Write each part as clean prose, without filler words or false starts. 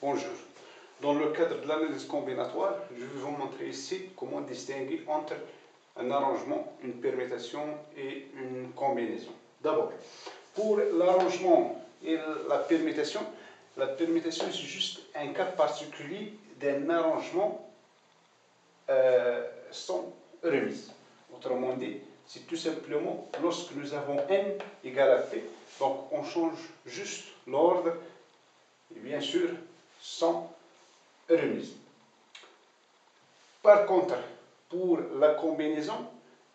Bonjour. Dans le cadre de l'analyse combinatoire, je vais vous montrer ici comment distinguer entre un arrangement, une permutation et une combinaison. D'abord, pour l'arrangement et la permutation c'est juste un cas particulier d'un arrangement sans remise. Autrement dit, c'est tout simplement lorsque nous avons n égale à p, donc on change juste l'ordre et bien sûr sans remise. Par contre, pour la combinaison,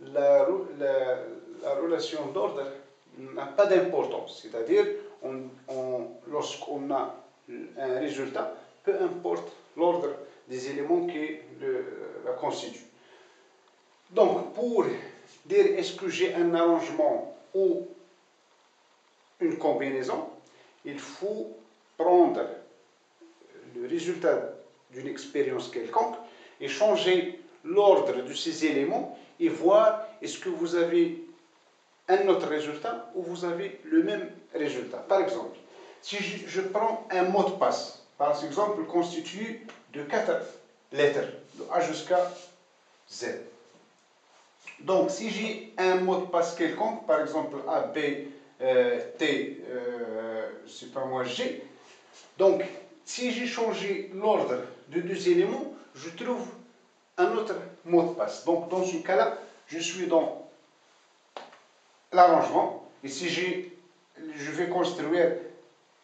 la relation d'ordre n'a pas d'importance, c'est-à-dire lorsqu'on a un résultat, peu importe l'ordre des éléments qui la constituent. Donc, pour dire est-ce que j'ai un arrangement ou une combinaison, il faut prendre le résultat d'une expérience quelconque et changer l'ordre de ces éléments et voir est-ce que vous avez un autre résultat ou vous avez le même résultat. Par exemple, si je prends un mot de passe, par exemple constitué de 4 lettres, de A jusqu'à Z. Donc, si j'ai un mot de passe quelconque, par exemple A, B, T, je sais pas moi, G, donc si j'ai changé l'ordre de deux éléments, je trouve un autre mot de passe. Donc, dans ce cas-là, je suis dans l'arrangement. Et si je vais construire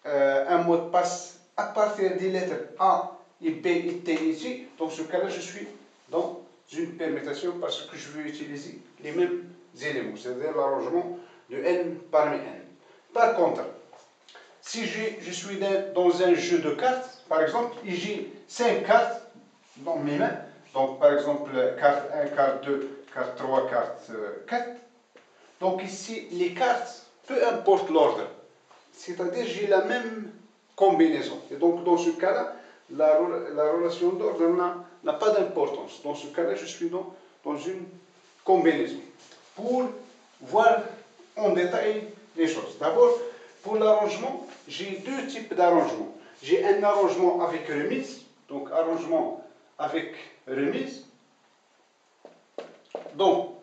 un mot de passe à partir des lettres A et B et T et G, dans ce cas-là, je suis dans une permutation parce que je vais utiliser les mêmes éléments, c'est-à-dire l'arrangement de n parmi n. Par contre, si je suis dans un jeu de cartes, par exemple, et j'ai 5 cartes dans mes mains, donc par exemple carte 1, carte 2, carte 3, carte 4, donc ici les cartes, peu importe l'ordre, c'est-à-dire j'ai la même combinaison. Et donc dans ce cas-là, la relation d'ordre n'a pas d'importance. Dans ce cas-là, je suis dans une combinaison. Pour voir en détail les choses. D'abord, pour l'arrangement, j'ai deux types d'arrangements. J'ai un arrangement avec remise, donc arrangement avec remise. Donc,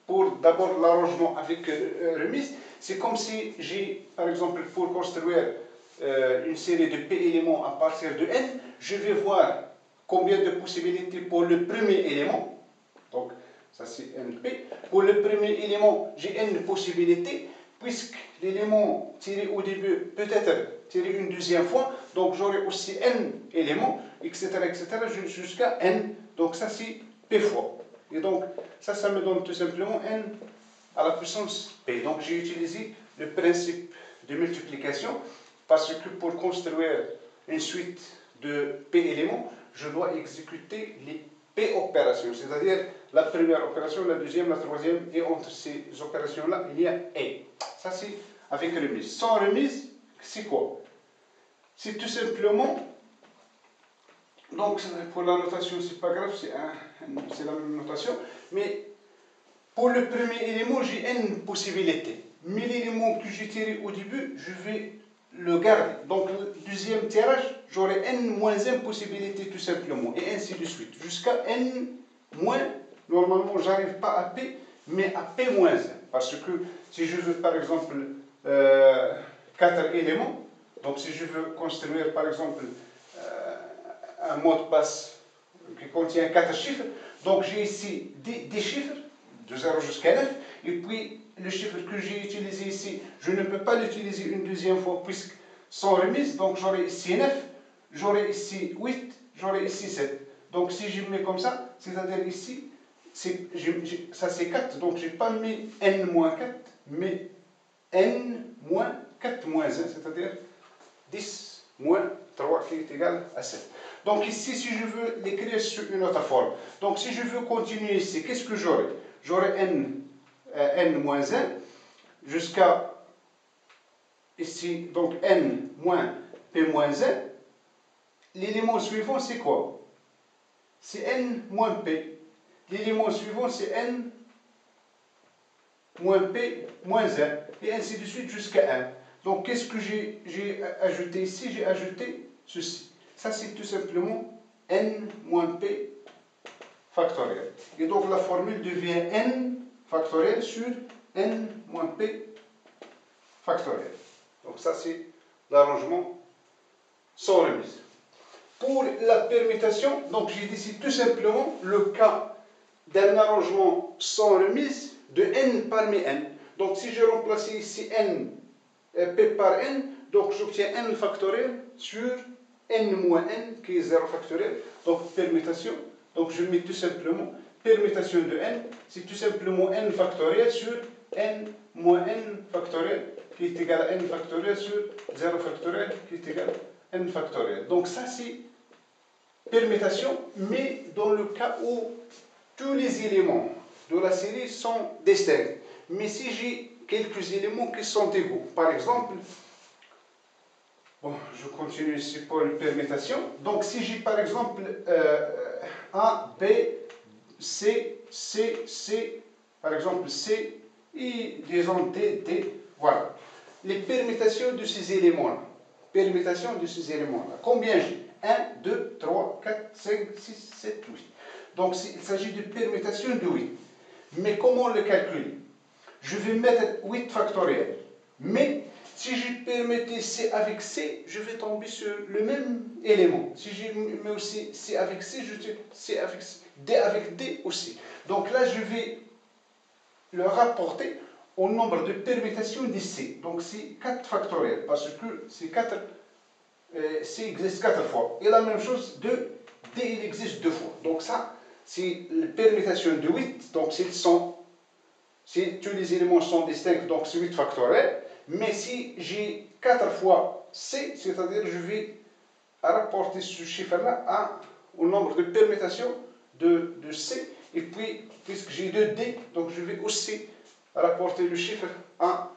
pour d'abord l'arrangement avec remise, c'est comme si j'ai, par exemple, pour construire une série de p éléments à partir de n, je vais voir combien de possibilités pour le premier élément. Donc, ça c'est np. Pour le premier élément, j'ai n possibilités, puisque l'élément tiré au début peut être tiré une deuxième fois, donc j'aurai aussi n éléments, etc., jusqu'à n. Donc ça c'est p fois. Et donc ça me donne tout simplement n à la puissance p. Donc j'ai utilisé le principe de multiplication, parce que pour construire une suite de p éléments, je dois exécuter les p opérations, c'est-à-dire la première opération, la deuxième, la troisième, et entre ces opérations-là, il y a et. Ça, c'est avec remise. Sans remise, c'est quoi? C'est tout simplement, donc pour la notation, c'est pas grave, c'est la même notation, mais pour le premier élément, j'ai n possibilités. Mais l'élément que j'ai tiré au début, je vais le garder. Donc, le deuxième tirage, j'aurai n-1 possibilités tout simplement, et ainsi de suite, jusqu'à n-, normalement, j'arrive pas à p, mais à p-1. Parce que si je veux, par exemple, 4 éléments, donc si je veux construire, par exemple, un mot de passe qui contient 4 chiffres, donc j'ai ici des chiffres, de 0 jusqu'à 9, et puis le chiffre que j'ai utilisé ici, je ne peux pas l'utiliser une deuxième fois puisque sans remise, donc j'aurai ici 9, j'aurai ici 8, j'aurai ici 7. Donc si je mets comme ça, c'est-à-dire ici, ça c'est 4, donc je n'ai pas mis n-4, mais n-4-1, c'est-à-dire 10 moins 3 qui est égal à 7. Donc ici, si je veux l'écrire sur une autre forme, donc si je veux continuer ici, qu'est-ce que j'aurai? J'aurai n-1 jusqu'à ici, donc n moins p-1. L'élément suivant, c'est quoi? C'est n moins p. L'élément suivant, c'est n moins p moins 1. Et ainsi de suite jusqu'à 1. Donc, qu'est-ce que j'ai ajouté ici? J'ai ajouté ceci. ça c'est tout simplement n moins p factoriel. Et donc la formule devient n factoriel sur n moins p factoriel. Donc ça c'est l'arrangement sans remise. Pour la permutation, donc j'ai dit tout simplement le cas d'un arrangement sans remise de n parmi n. Donc si je remplace ici n, p par n, donc j'obtiens n factoriel sur n moins n qui est 0 factoriel. Donc permutation, donc je mets tout simplement permutation de n, c'est tout simplement n factoriel sur n moins n factoriel qui est égal à n factoriel sur 0 factoriel qui est égal à n factoriel. Donc ça c'est permutation, mais dans le cas où tous les éléments de la série sont distincts. Mais si j'ai quelques éléments qui sont égaux, par exemple, bon, je continue ici pour une permutation. Donc si j'ai par exemple A, B, C, C, C, par exemple C, et disons D, D, voilà. Les permutations de ces éléments-là. Permutation de ces éléments-là. Combien j'ai? 1, 2, 3, 4, 5, 6, 7, 8. Donc il s'agit de permutation de 8. Mais comment le calculer? Je vais mettre 8 factoriel. Mais si j'ai permuté C avec C, je vais tomber sur le même élément. Si j'ai mis aussi C avec C, je vais C avec C, D avec D aussi. Donc là, je vais le rapporter au nombre de permutations de C. Donc c'est 4 factoriel, parce que c'est 4, C existe 4 fois. Et la même chose de D, il existe 2 fois. Donc ça, c'est la permutation de 8. Donc si tous les éléments sont distincts, donc c'est 8 factoriel. Mais si j'ai 4 fois C, c'est-à-dire je vais rapporter ce chiffre-là au nombre de permutations de C. Et puis, puisque j'ai 2 D, donc je vais aussi rapporter le chiffre à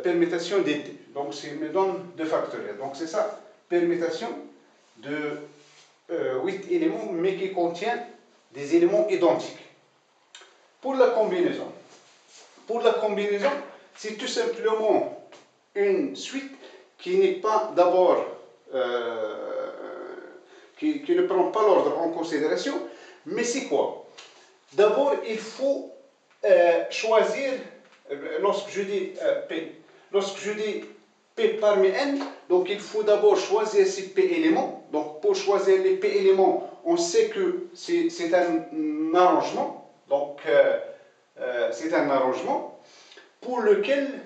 permutation des D. Donc, ça me donne 2 factoriels. Donc, c'est ça, permutation de 8 éléments, mais qui contient des éléments identiques. Pour la combinaison, c'est tout simplement une suite qui n'est pas d'abord, qui ne prend pas l'ordre en considération, mais c'est quoi? D'abord, il faut choisir, lorsque je dis P parmi n, donc il faut d'abord choisir ces P éléments. Donc pour choisir les P éléments, on sait que c'est un arrangement. Donc c'est un arrangement pour lequel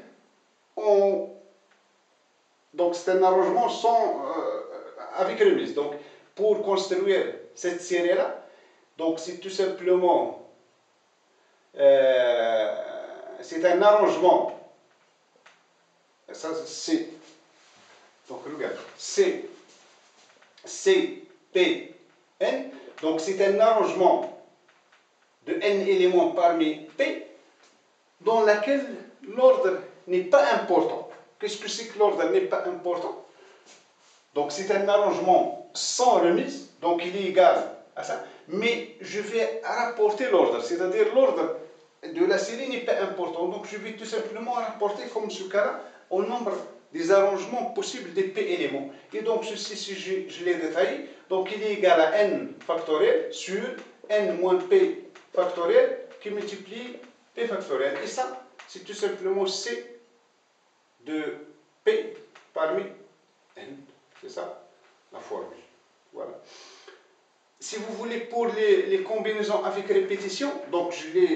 donc c'est un arrangement avec remise. Donc pour construire cette série-là, donc c'est tout simplement c'est un arrangement. Ça c'est donc regarde C P N. Donc c'est un arrangement de n éléments parmi P dans laquelle l'ordre n'est pas important. Qu'est-ce que c'est que l'ordre n'est pas important? Donc c'est un arrangement sans remise, donc il est égal à ça, mais je vais rapporter l'ordre, c'est-à-dire l'ordre de la série n'est pas important, donc je vais tout simplement rapporter comme ce cas-là au nombre des arrangements possibles des P éléments. Et donc ceci, si je l'ai détaillé, donc il est égal à n factoriel sur n moins P factoriel qui multiplie P factoriel. Et ça, c'est tout simplement C de P parmi n. C'est ça la formule. Voilà. Si vous voulez pour les combinaisons avec répétition, donc je l'ai